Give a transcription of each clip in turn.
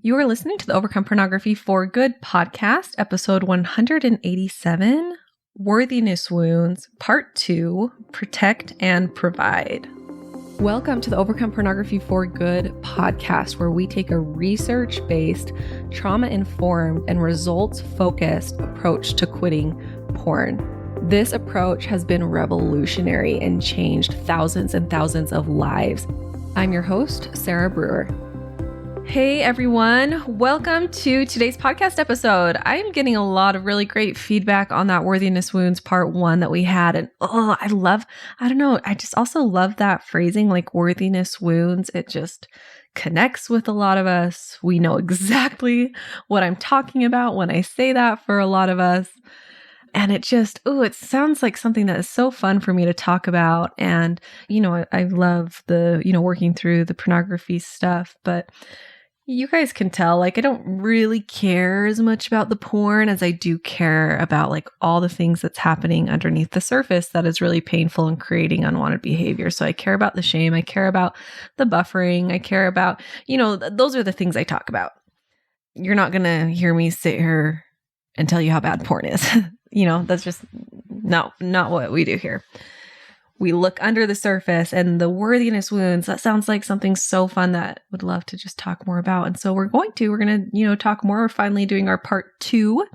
You are listening to the Overcome Pornography for Good podcast, episode 187, Worthiness Wounds, Part 2, Protect and Provide. Welcome to the Overcome Pornography for Good podcast, where we take a research-based, trauma-informed, and results-focused approach to quitting porn. This approach has been revolutionary and changed thousands and thousands of lives. I'm your host, Sarah Brewer. Hey everyone, welcome to today's podcast episode. I'm getting a lot of really great feedback on that Worthiness Wounds Part 1 that we had. And I just also love that phrasing, like worthiness wounds. It just connects with a lot of us. We know exactly what I'm talking about when I say that for a lot of us. And it just, it sounds like something that is so fun for me to talk about. And, I love the, working through the pornography stuff, but you guys can tell, I don't really care as much about the porn as I do care about all the things that's happening underneath the surface that is really painful and creating unwanted behavior. So I care about the shame. I care about the buffering. I care about, those are the things I talk about. You're not going to hear me sit here and tell you how bad porn is. That's just not what we do here. We look under the surface, and the worthiness wounds, that sounds like something so fun that I would love to just talk more about. And so we're going to, talk more. We're finally doing our part 2.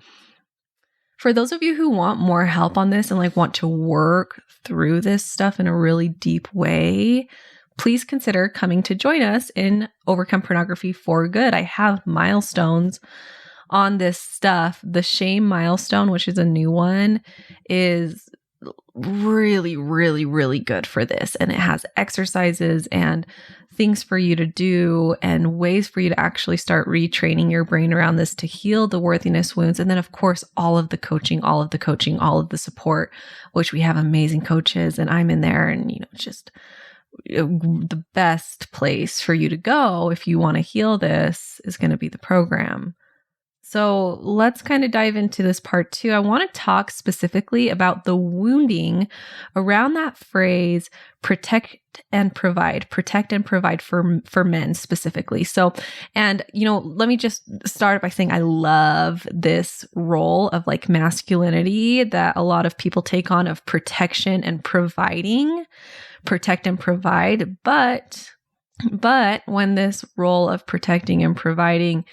For those of you who want more help on this and want to work through this stuff in a really deep way, please consider coming to join us in Overcome Pornography for Good. I have milestones on this stuff. The shame milestone, which is a new one, is really, really, really good for this. And it has exercises and things for you to do and ways for you to actually start retraining your brain around this to heal the worthiness wounds. And then, of course, all of the coaching, all of the support, which we have amazing coaches, and I'm in there, and, just the best place for you to go if you want to heal this is going to be the program. So let's kind of dive into this part 2. I want to talk specifically about the wounding around that phrase, protect and provide for men specifically. So, and, let me just start by saying I love this role of masculinity that a lot of people take on of protection and providing, protect and provide. But when this role of protecting and providing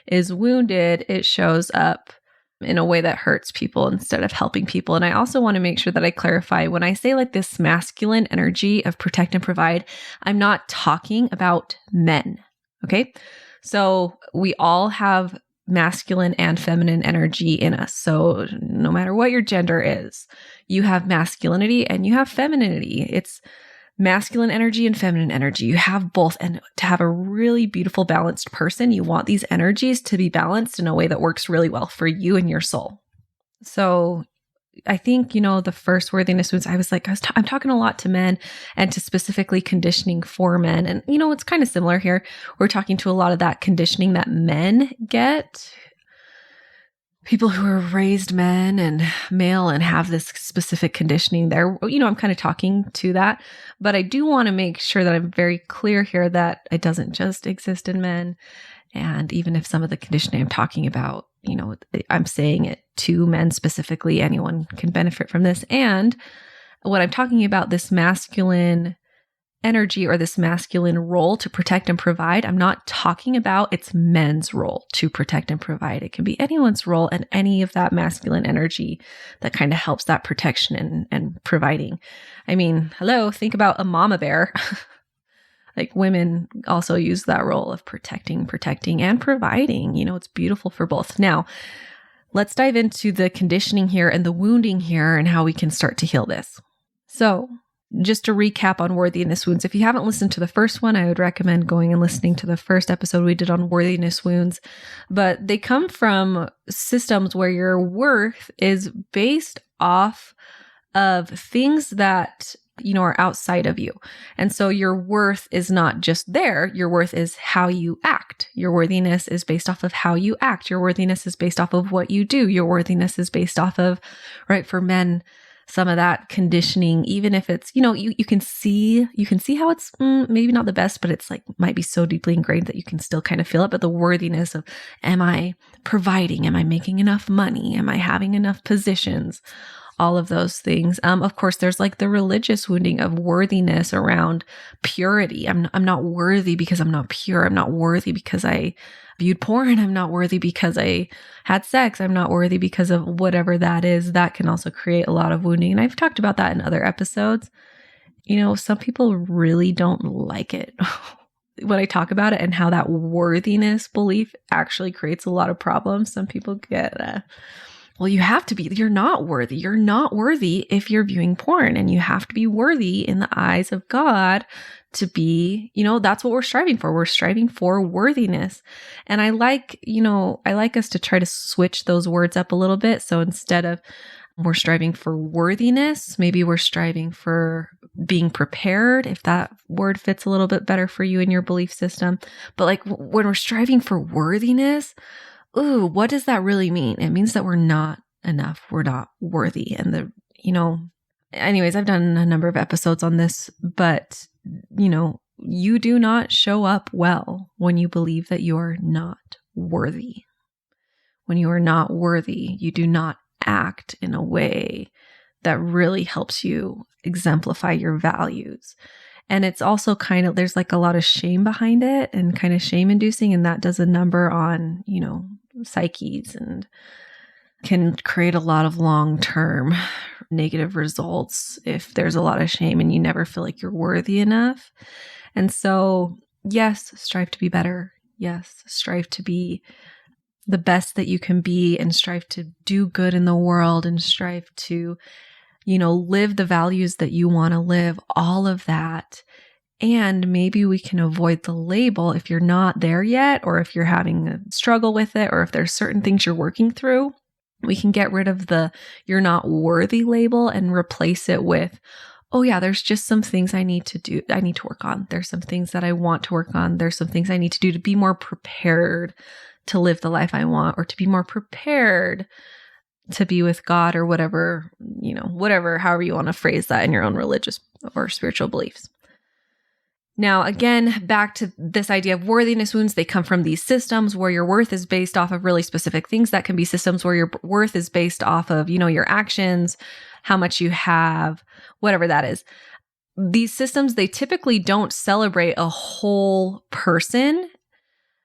is wounded, it shows up in a way that hurts people instead of helping people. And I also want to make sure that I clarify when I say this masculine energy of protect and provide, I'm not talking about men. Okay. So we all have masculine and feminine energy in us. So no matter what your gender is, you have masculinity and you have femininity. It's masculine energy and feminine energy. You have both. And to have a really beautiful, balanced person, you want these energies to be balanced in a way that works really well for you and your soul. So I think, the first worthiness wounds, I'm talking a lot to men and to specifically conditioning for men. And, it's kind of similar here. We're talking to a lot of that conditioning that men get. People who are raised men and male and have this specific conditioning there, I'm kind of talking to that, but I do want to make sure that I'm very clear here that it doesn't just exist in men. And even if some of the conditioning I'm talking about, I'm saying it to men specifically, anyone can benefit from this. And when I'm talking about this masculine energy or this masculine role to protect and provide, I'm not talking about it's men's role to protect and provide. It can be anyone's role and any of that masculine energy that kind of helps that protection and providing. I mean, think about a mama bear. Women also use that role of protecting and providing. It's beautiful for both. Now, let's dive into the conditioning here and the wounding here and how we can start to heal this. So, just to recap on worthiness wounds, if you haven't listened to the first one, I would recommend going and listening to the first episode we did on worthiness wounds. But they come from systems where your worth is based off of things that, are outside of you. And so your worth is not just there. Your worth is how you act. Your worthiness is based off of how you act. Your worthiness is based off of what you do. Your worthiness is based off of, right, for men, some of that conditioning, even if it's, you can see how it's maybe not the best, but it's like might be so deeply ingrained that you can still kind of feel it. But the worthiness of, am I providing? Am I making enough money? Am I having enough positions? All of those things. Of course, there's like the religious wounding of worthiness around purity. I'm not worthy because I'm not pure. I'm not worthy because I viewed porn. I'm not worthy because I had sex. I'm not worthy because of whatever that is. That can also create a lot of wounding. And I've talked about that in other episodes. Some people really don't like it when I talk about it and how that worthiness belief actually creates a lot of problems. Some people get, well, you have to be, you're not worthy. You're not worthy if you're viewing porn, and you have to be worthy in the eyes of God to be, that's what we're striving for. We're striving for worthiness. And I like us to try to switch those words up a little bit. So instead of we're striving for worthiness, maybe we're striving for being prepared, if that word fits a little bit better for you in your belief system. But like when we're striving for worthiness, what does that really mean? It means that we're not enough. We're not worthy. And anyways, I've done a number of episodes on this, but you do not show up well when you believe that you're not worthy. When you are not worthy, you do not act in a way that really helps you exemplify your values. And it's also there's like a lot of shame behind it and kind of shame inducing. And that does a number on, psyches and can create a lot of long-term negative results if there's a lot of shame and you never feel like you're worthy enough. And so, yes, strive to be better. Yes, strive to be the best that you can be, and strive to do good in the world, and strive to, live the values that you want to live, all of that. And maybe we can avoid the label if you're not there yet, or if you're having a struggle with it, or if there's certain things you're working through. We can get rid of the "you're not worthy" label and replace it with, oh yeah, there's just some things I need to do. I need to work on. There's some things that I want to work on. There's some things I need to do to be more prepared to live the life I want, or to be more prepared to be with God, or whatever, however you want to phrase that in your own religious or spiritual beliefs. Now, again, back to this idea of worthiness wounds, they come from these systems where your worth is based off of really specific things. That can be systems where your worth is based off of, your actions, how much you have, whatever that is. These systems, they typically don't celebrate a whole person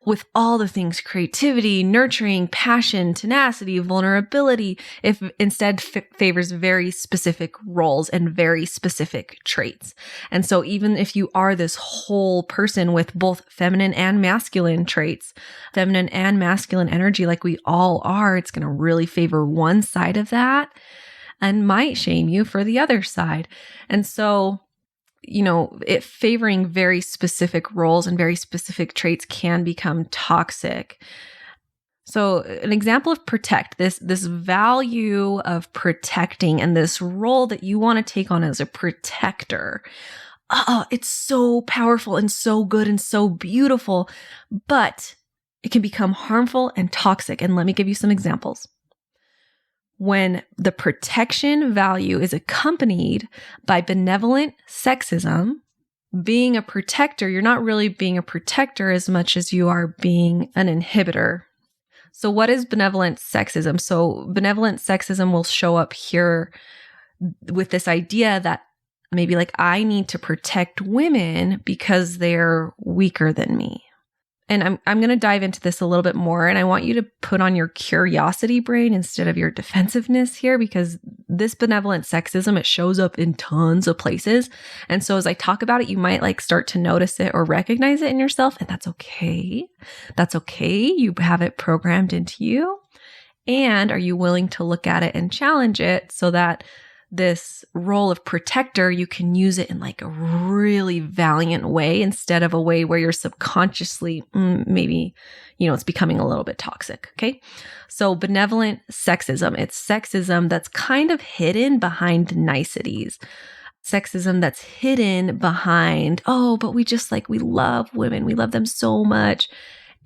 with all the things: creativity, nurturing, passion, tenacity, vulnerability. If instead favors very specific roles and very specific traits. And so even if you are this whole person with both feminine and masculine traits, feminine and masculine energy, like we all are, it's going to really favor one side of that and might shame you for the other side. And so it favoring very specific roles and very specific traits can become toxic. So an example of protect, this value of protecting and this role that you want to take on as a protector. It's so powerful and so good and so beautiful, but it can become harmful and toxic. And let me give you some examples. When the protection value is accompanied by benevolent sexism, being a protector, you're not really being a protector as much as you are being an inhibitor. So what is benevolent sexism? So benevolent sexism will show up here with this idea that maybe like I need to protect women because they're weaker than me. And I'm going to dive into this a little bit more. And I want you to put on your curiosity brain instead of your defensiveness here, because this benevolent sexism, it shows up in tons of places. And so as I talk about it, you might like start to notice it or recognize it in yourself. And that's okay. That's okay. You have it programmed into you. And are you willing to look at it and challenge it so that this role of protector, you can use it in like a really valiant way instead of a way where you're subconsciously, maybe, it's becoming a little bit toxic. Okay. So benevolent sexism, it's sexism that's kind of hidden behind niceties. Sexism that's hidden behind, but we love women. We love them so much.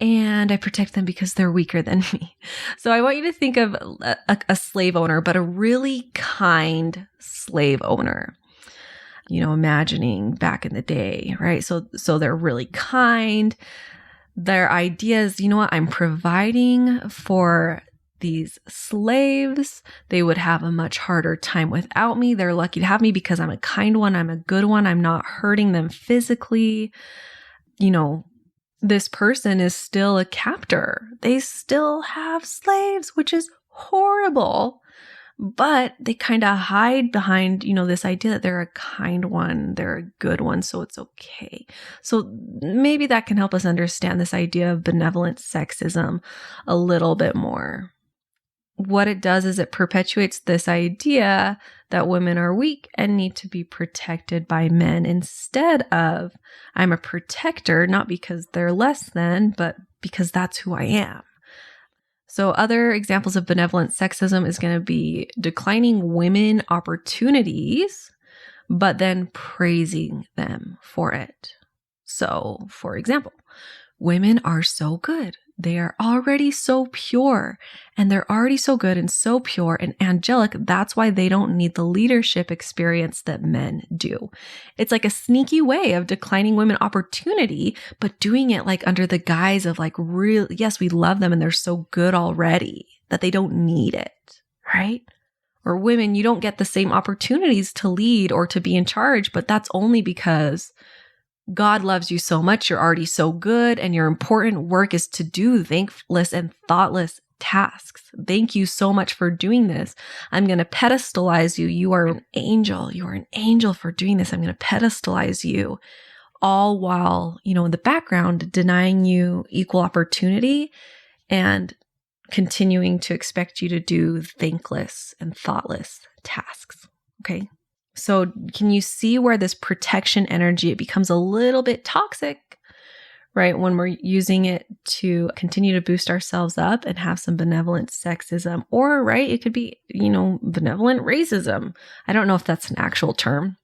and I protect them because they're weaker than me. So I want you to think of a slave owner, but a really kind slave owner. Imagining back in the day, right? So they're really kind. Their ideas, you know what? I'm providing for these slaves. They would have a much harder time without me. They're lucky to have me because I'm a kind one. I'm a good one. I'm not hurting them physically. This person is still a captor. They still have slaves, which is horrible. But they kind of hide behind, this idea that they're a kind one, they're a good one, so it's okay. So maybe that can help us understand this idea of benevolent sexism a little bit more. What it does is it perpetuates this idea that women are weak and need to be protected by men instead of, I'm a protector, not because they're less than, but because that's who I am. So other examples of benevolent sexism is going to be declining women opportunities, but then praising them for it. So, for example, women are so good. They are already so pure, and they're already so good and so pure and angelic. That's why they don't need the leadership experience that men do. It's like a sneaky way of declining women opportunity, but doing it like under the guise of like real, yes, we love them and they're so good already that they don't need it, right? Or women, you don't get the same opportunities to lead or to be in charge, but that's only because God loves you so much. You're already so good, and your important work is to do thankless and thoughtless tasks. Thank you so much for doing this. I'm going to pedestalize you. You are an angel. You are an angel for doing this. I'm going to pedestalize you, all while, in the background, denying you equal opportunity and continuing to expect you to do thankless and thoughtless tasks. Okay. So can you see where this protection energy, it becomes a little bit toxic, right? When we're using it to continue to boost ourselves up and have some benevolent sexism, or, right, it could be, benevolent racism. I don't know if that's an actual term,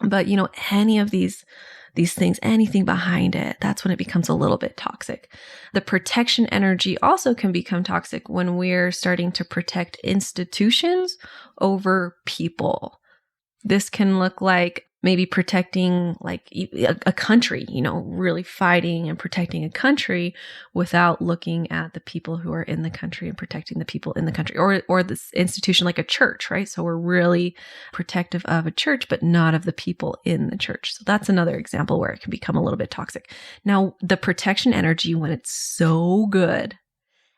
but, any of these things, anything behind it, that's when it becomes a little bit toxic. The protection energy also can become toxic when we're starting to protect institutions over people. This can look like maybe protecting like a country, really fighting and protecting a country without looking at the people who are in the country and protecting the people in the country, or this institution like a church, right? So we're really protective of a church, but not of the people in the church. So that's another example where it can become a little bit toxic. Now, the protection energy, when it's so good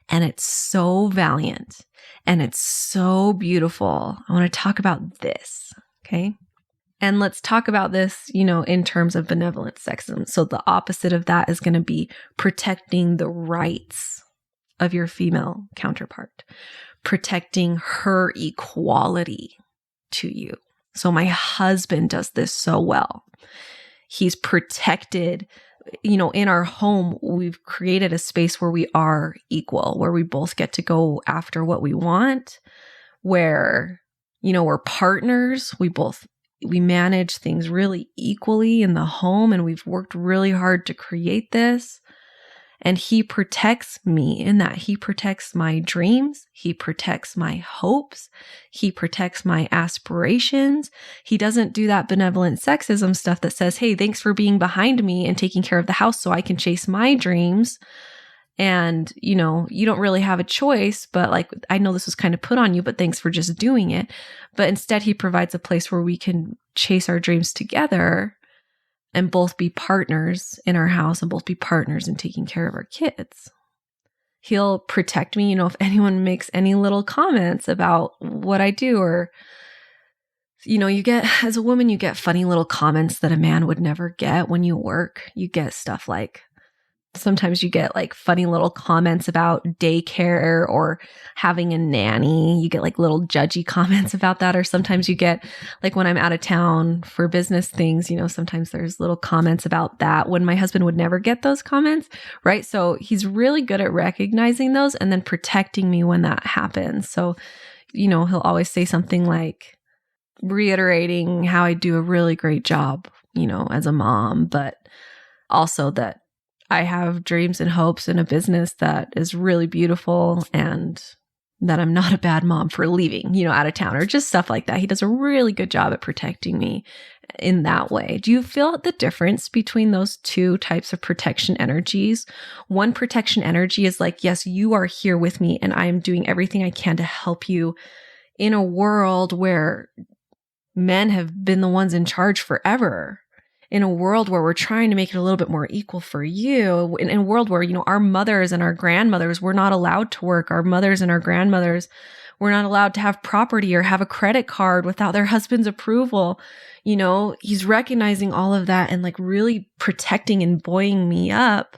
and it's so valiant and it's so beautiful, I want to talk about this. Okay. And let's talk about this, in terms of benevolent sexism. So the opposite of that is going to be protecting the rights of your female counterpart, protecting her equality to you. So my husband does this so well. He's protected, in our home, we've created a space where we are equal, where we both get to go after what we want, where we're partners. We manage things really equally in the home, and we've worked really hard to create this. And he protects me in that. He protects my dreams. He protects my hopes. He protects my aspirations. He doesn't do that benevolent sexism stuff that says, hey, thanks for being behind me and taking care of the house so I can chase my dreams. And, you don't really have a choice, but like, I know this was kind of put on you, but thanks for just doing it. But instead, he provides a place where we can chase our dreams together and both be partners in our house and both be partners in taking care of our kids. He'll protect me, if anyone makes any little comments about what I do, or, as a woman, you get funny little comments that a man would never get when you work. You get stuff like, sometimes you get like funny little comments about daycare or having a nanny. You get like little judgy comments about that. Or sometimes you get like when I'm out of town for business things, sometimes there's little comments about that when my husband would never get those comments, right? So he's really good at recognizing those and then protecting me when that happens. So, he'll always say something like reiterating how I do a really great job, as a mom, but also that I have dreams and hopes in a business that is really beautiful, and that I'm not a bad mom for leaving, out of town, or just stuff like that. He does a really good job at protecting me in that way. Do you feel the difference between those two types of protection energies? One protection energy is like, yes, you are here with me and I am doing everything I can to help you in a world where men have been the ones in charge forever. In a world where we're trying to make it a little bit more equal for you, in a world where, our mothers and our grandmothers were not allowed to work. Our mothers and our grandmothers were not allowed to have property or have a credit card without their husband's approval. He's recognizing all of that and like really protecting and buoying me up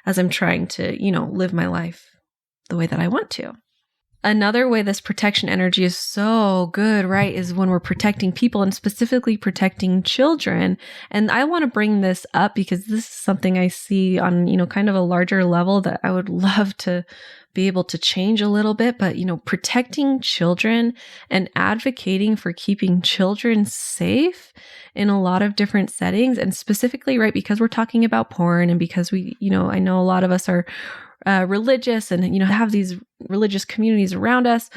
as I'm trying to, live my life the way that I want to. Another way this protection energy is so good, right, is when we're protecting people and specifically protecting children. And I want to bring this up because this is something I see on, kind of a larger level that I would love to be able to change a little bit. But, protecting children and advocating for keeping children safe in a lot of different settings, and specifically, right, because we're talking about porn and because we, I know a lot of us are religious and, have these religious communities around us,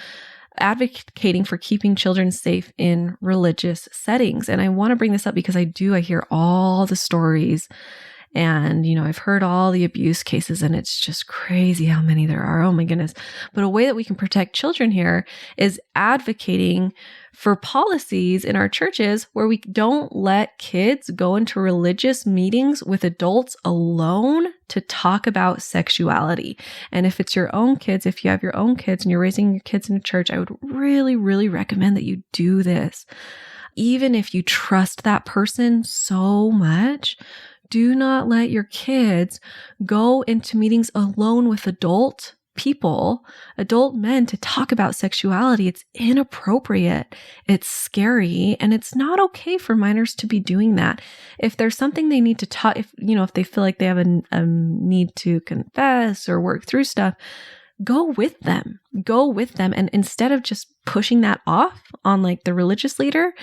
advocating for keeping children safe in religious settings. And I want to bring this up because I hear all the stories and, I've heard all the abuse cases and it's just crazy how many there are. Oh my goodness. But a way that we can protect children here is advocating for policies in our churches where we don't let kids go into religious meetings with adults alone to talk about sexuality. And if it's your own kids, if you have your own kids and you're raising your kids in a church, I would really, really recommend that you do this. Even if you trust that person so much, do not let your kids go into meetings alone with adult people, adult men, to talk about sexuality. It's inappropriate. It's scary. And it's not okay for minors to be doing that. If there's something they need to talk, if they feel like they have a need to confess or work through stuff, go with them. Go with them. And instead of just pushing that off on like the religious leader,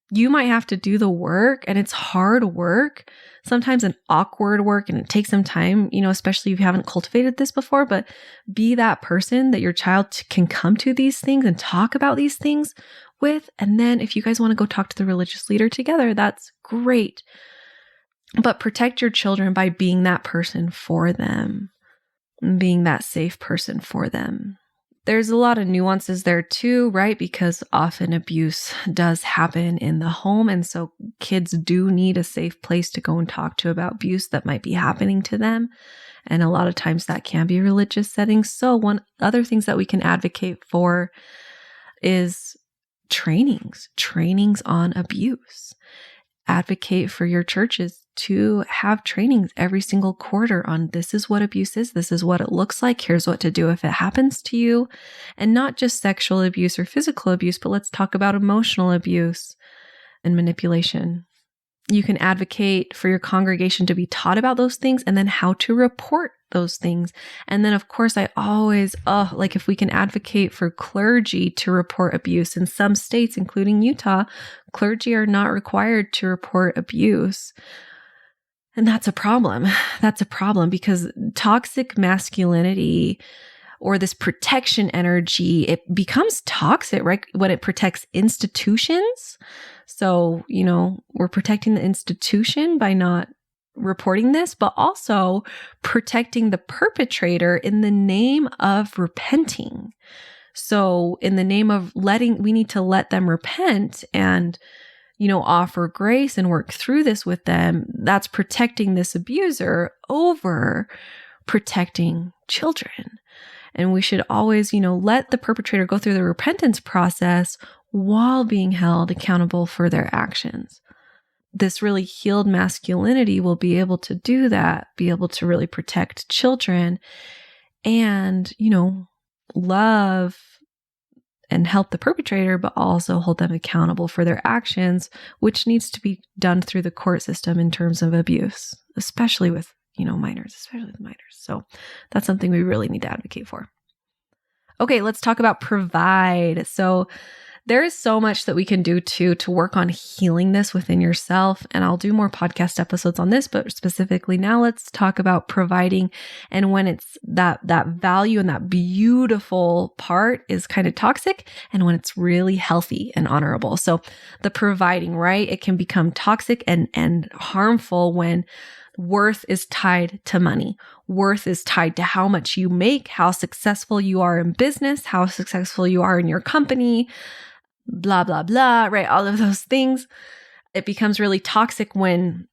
you might have to do the work, and it's hard work, sometimes an awkward work, and it takes some time, especially if you haven't cultivated this before, but be that person that your child can come to these things and talk about these things with. And then if you guys want to go talk to the religious leader together, that's great. But protect your children by being that person for them, being that safe person for them. There's a lot of nuances there too, right? Because often abuse does happen in the home. And so kids do need a safe place to go and talk to about abuse that might be happening to them. And a lot of times that can be religious settings. So one other things that we can advocate for is trainings on abuse. Advocate for your churches to have trainings every single quarter on this is what abuse is, this is what it looks like, here's what to do if it happens to you. And not just sexual abuse or physical abuse, but let's talk about emotional abuse and manipulation. You can advocate for your congregation to be taught about those things and then how to report those things. And then, of course, I always, if we can advocate for clergy to report abuse. In some states, including Utah, clergy are not required to report abuse. And that's a problem. That's a problem because toxic masculinity or this protection energy, it becomes toxic, right? When it protects institutions. So, we're protecting the institution by not reporting this, but also protecting the perpetrator in the name of repenting. So in the name of we need to let them repent and, offer grace and work through this with them. That's protecting this abuser over protecting children. And we should always, let the perpetrator go through the repentance process while being held accountable for their actions. This really healed masculinity will be able to do that, be able to really protect children and, love and help the perpetrator, but also hold them accountable for their actions, which needs to be done through the court system in terms of abuse, especially with, minors, especially with minors. So that's something we really need to advocate for. Okay, let's talk about provide. So there is so much that we can do too to work on healing this within yourself. And I'll do more podcast episodes on this, but specifically now let's talk about providing. And when it's that value and that beautiful part is kind of toxic, and when it's really healthy and honorable. So the providing, right? It can become toxic and harmful when worth is tied to money. Worth is tied to how much you make, how successful you are in business, how successful you are in your company, blah, blah, blah, right? All of those things. It becomes really toxic when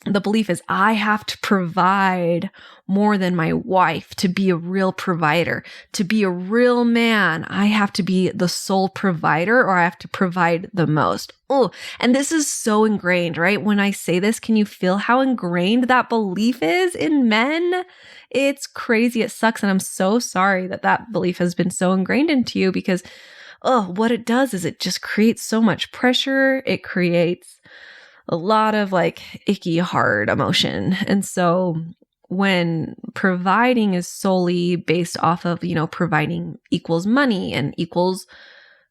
the belief is, I have to provide more than my wife to be a real provider. To be a real man, I have to be the sole provider, or I have to provide the most. Oh, and this is so ingrained, right? When I say this, can you feel how ingrained that belief is in men? It's crazy. It sucks. And I'm so sorry that that belief has been so ingrained into you, because, what it does is it just creates so much pressure. It creates a lot of icky, hard emotion. And so when providing is solely based off of, providing equals money and equals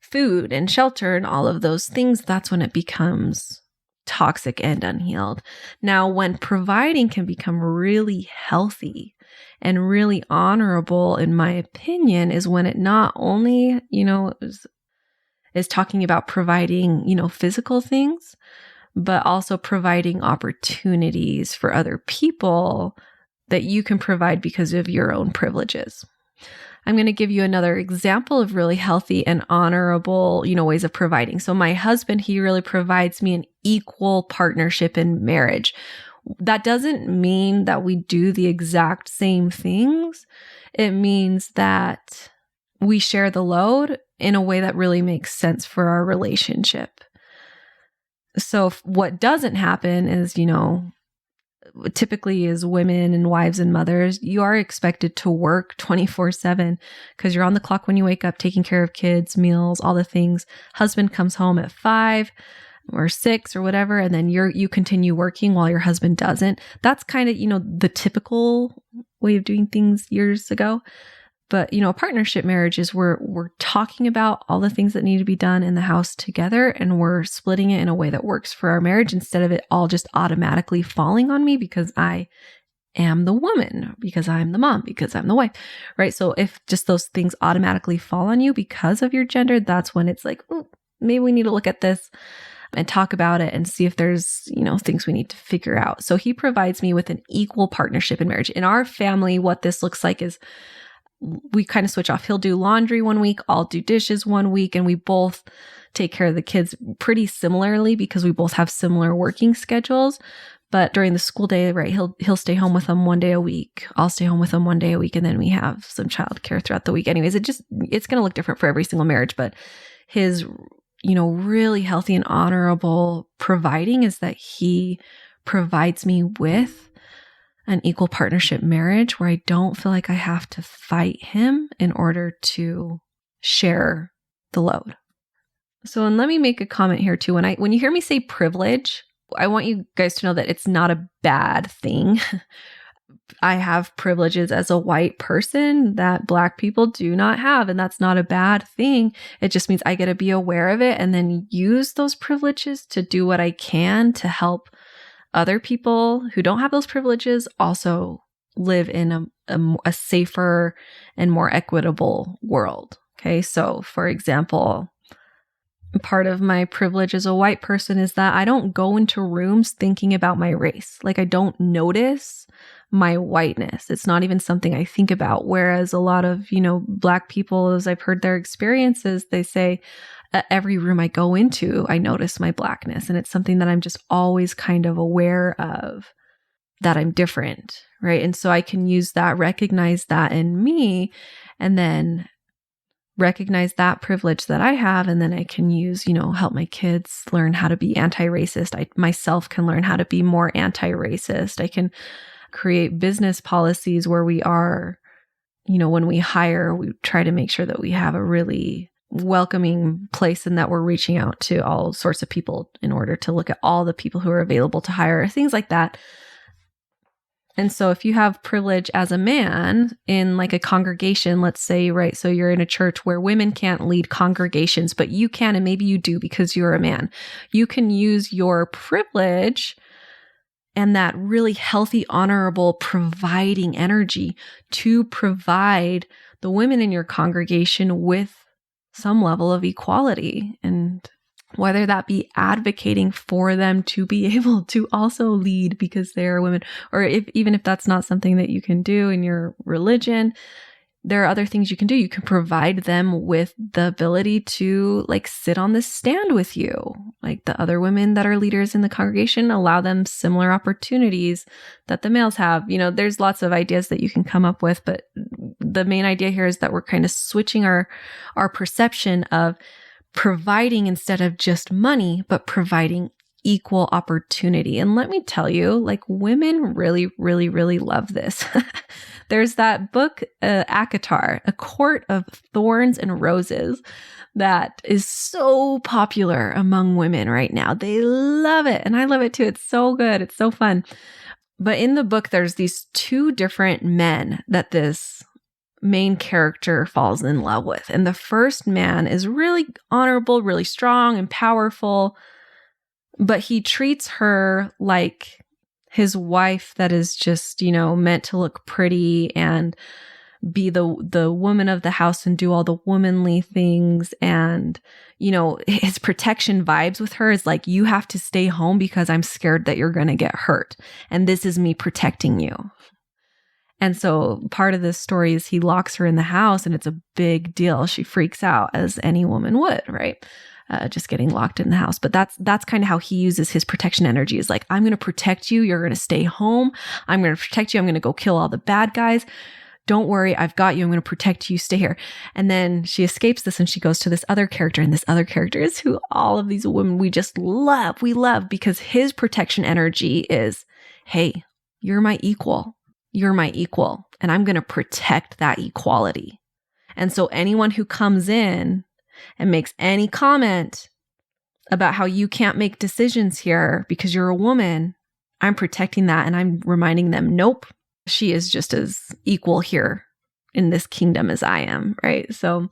food and shelter and all of those things, that's when it becomes toxic and unhealed. Now, when providing can become really healthy and really honorable, in my opinion, is when it not only, is talking about providing, physical things, but also providing opportunities for other people that you can provide because of your own privileges. I'm going to give you another example of really healthy and honorable, ways of providing. So my husband, he really provides me an equal partnership in marriage. That doesn't mean that we do the exact same things. It means that we share the load in a way that really makes sense for our relationship. So what doesn't happen is, typically as women and wives and mothers, you are expected to work 24/7 because you're on the clock when you wake up, taking care of kids, meals, all the things. Husband comes home at 5 or 6 or whatever, and then you continue working while your husband doesn't. That's kind of, the typical way of doing things years ago. But, a partnership marriage is where we're talking about all the things that need to be done in the house together, and we're splitting it in a way that works for our marriage, instead of it all just automatically falling on me because I am the woman, because I'm the mom, because I'm the wife, right? So if just those things automatically fall on you because of your gender, that's when it's like, maybe we need to look at this and talk about it and see if there's, things we need to figure out. So he provides me with an equal partnership in marriage. In our family, what this looks like is we kind of switch off. He'll do laundry one week, I'll do dishes one week, and we both take care of the kids pretty similarly because we both have similar working schedules. But during the school day, right, he'll stay home with them one day a week. I'll stay home with them one day a week, and then we have some childcare throughout the week. Anyways, it's going to look different for every single marriage, but his, really healthy and honorable providing is that he provides me with an equal partnership marriage where I don't feel like I have to fight him in order to share the load. So, and let me make a comment here too. When you hear me say privilege, I want you guys to know that it's not a bad thing. I have privileges as a white person that Black people do not have, and that's not a bad thing. It just means I get to be aware of it and then use those privileges to do what I can to help other people who don't have those privileges also live in a safer and more equitable world. Okay. So for example, part of my privilege as a white person is that I don't go into rooms thinking about my race. I don't notice my whiteness. It's not even something I think about. Whereas a lot of, Black people, as I've heard their experiences, they say, every room I go into, I notice my Blackness. And it's something that I'm just always kind of aware of, that I'm different, right? And so I can use that, recognize that in me, and then recognize that privilege that I have. And then I can use, help my kids learn how to be anti-racist. I myself can learn how to be more anti-racist. I can create business policies where we are, when we hire, we try to make sure that we have a really welcoming place and that we're reaching out to all sorts of people in order to look at all the people who are available to hire, things like that. And so if you have privilege as a man in like a congregation, let's say, right, so you're in a church where women can't lead congregations, but you can, and maybe you do because you're a man. You can use your privilege and that really healthy, honorable, providing energy to provide the women in your congregation with some level of equality, and whether that be advocating for them to be able to also lead because they are women, or even if that's not something that you can do in your religion, there are other things you can do. You can provide them with the ability to like sit on this stand with you. Like the other women that are leaders in the congregation, allow them similar opportunities that the males have. There's lots of ideas that you can come up with, but the main idea here is that we're kind of switching our perception of providing instead of just money, but providing equal opportunity. And let me tell you, like women really, really, really love this. There's that book, ACOTAR, A Court of Thorns and Roses, that is so popular among women right now. They love it. And I love it too. It's so good. It's so fun. But in the book, there's these two different men that this main character falls in love with. And the first man is really honorable, really strong and powerful, but he treats her like his wife that is just, meant to look pretty and be the woman of the house and do all the womanly things. And, his protection vibes with her is like, you have to stay home because I'm scared that you're going to get hurt. And this is me protecting you. And so part of this story is he locks her in the house and it's a big deal. She freaks out, as any woman would, right? Just getting locked in the house. But that's kind of how he uses his protection energy, is like, I'm going to protect you. You're going to stay home. I'm going to protect you. I'm going to go kill all the bad guys. Don't worry. I've got you. I'm going to protect you. Stay here. And then she escapes this and she goes to this other character. And this other character is who all of these women we just love. We love because his protection energy is, hey, you're my equal. You're my equal. And I'm going to protect that equality. And so anyone who comes in and makes any comment about how you can't make decisions here because you're a woman, I'm protecting that. And I'm reminding them, nope, she is just as equal here in this kingdom as I am, right? So,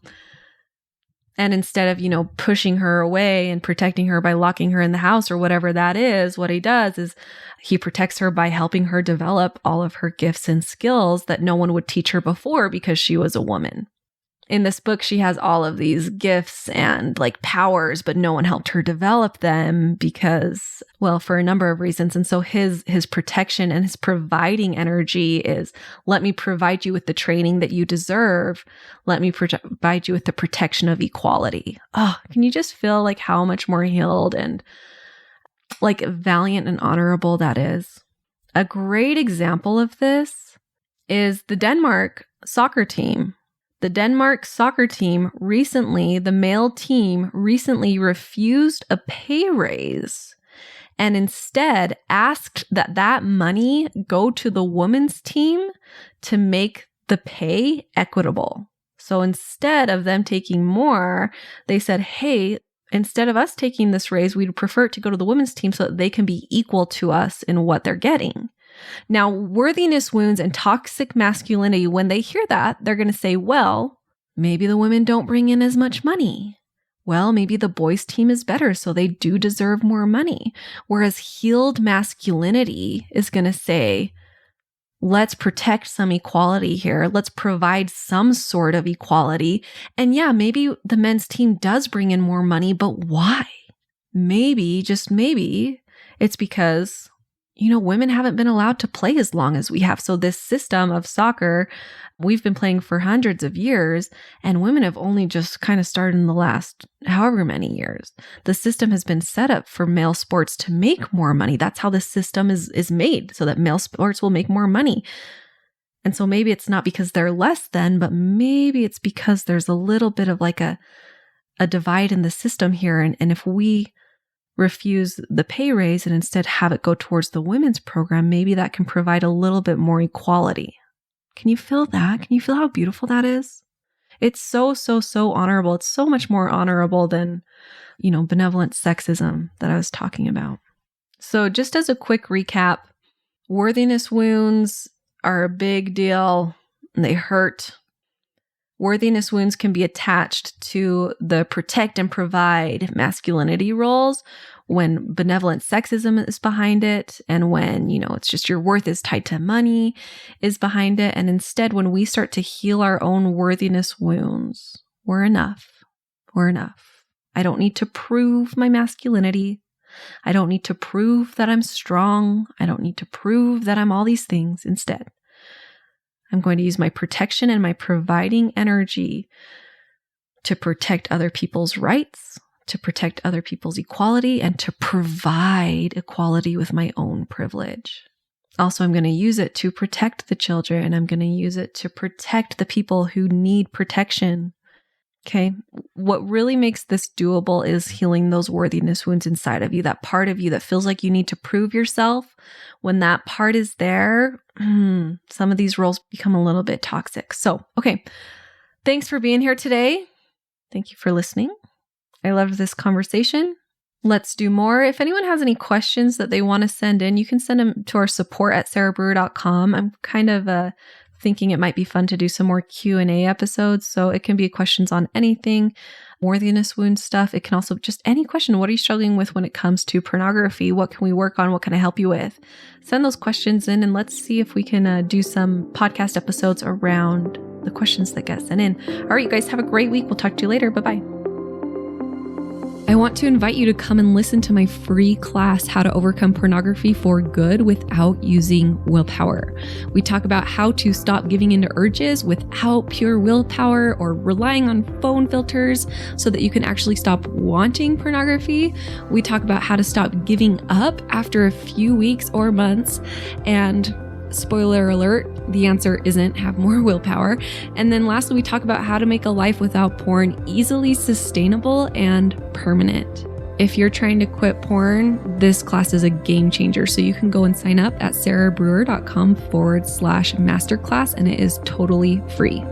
and instead of, pushing her away and protecting her by locking her in the house or whatever that is, what he does is he protects her by helping her develop all of her gifts and skills that no one would teach her before because she was a woman. In this book, she has all of these gifts and like powers, but no one helped her develop them because, well, for a number of reasons. And so his protection and his providing energy is, let me provide you with the training that you deserve. Let me provide you with the protection of equality. Oh, can you just feel like how much more healed and like valiant and honorable that is? A great example of this is the Denmark soccer team. The Denmark soccer team the male team recently refused a pay raise and instead asked that money go to the women's team to make the pay equitable. So instead of them taking more, they said, hey, instead of us taking this raise, we'd prefer it to go to the women's team so that they can be equal to us in what they're getting. Now, worthiness wounds and toxic masculinity, when they hear that, they're going to say, well, maybe the women don't bring in as much money. Well, maybe the boys' team is better, so they do deserve more money. Whereas healed masculinity is going to say, let's protect some equality here. Let's provide some sort of equality. And yeah, maybe the men's team does bring in more money, but why? Maybe, just maybe, it's because women haven't been allowed to play as long as we have. So this system of soccer, we've been playing for hundreds of years, and women have only just kind of started in the last however many years. The system has been set up for male sports to make more money. That's how the system is made, so that male sports will make more money. And so maybe it's not because they're less than, but maybe it's because there's a little bit of like a divide in the system here. And if we refuse the pay raise and instead have it go towards the women's program, maybe that can provide a little bit more equality. Can you feel that? Can you feel how beautiful that is? It's so, so, so honorable. It's so much more honorable than, benevolent sexism that I was talking about. So just as a quick recap, Worthiness wounds are a big deal and they hurt. Worthiness wounds can be attached to the protect and provide masculinity roles when benevolent sexism is behind it, and when, it's just your worth is tied to money is behind it. And instead, when we start to heal our own worthiness wounds, we're enough. We're enough. I don't need to prove my masculinity. I don't need to prove that I'm strong. I don't need to prove that I'm all these things. Instead, I'm going to use my protection and my providing energy to protect other people's rights, to protect other people's equality, and to provide equality with my own privilege. Also, I'm going to use it to protect the children. I'm going to use it to protect the people who need protection. Okay. What really makes this doable is healing those worthiness wounds inside of you, that part of you that feels like you need to prove yourself. When that part is there, some of these roles become a little bit toxic. So, okay. Thanks for being here today. Thank you for listening. I loved this conversation. Let's do more. If anyone has any questions that they want to send in, you can send them to our support at sarahbrewer.com. I'm kind of thinking it might be fun to do some more Q&A episodes. So it can be questions on anything, worthiness wound stuff. It can also just any question. What are you struggling with when it comes to pornography? What can we work on? What can I help you with? Send those questions in and let's see if we can do some podcast episodes around the questions that get sent in. All right, you guys have a great week. We'll talk to you later. Bye-bye. I want to invite you to come and listen to my free class, How to Overcome Pornography for Good Without Using Willpower. We talk about how to stop giving into urges without pure willpower or relying on phone filters so that you can actually stop wanting pornography. We talk about how to stop giving up after a few weeks or months, and spoiler alert, the answer isn't have more willpower. And then lastly, we talk about how to make a life without porn easily sustainable and permanent. If you're trying to quit porn, this class is a game changer. So you can go and sign up at sarahbrewer.com/masterclass, and it is totally free.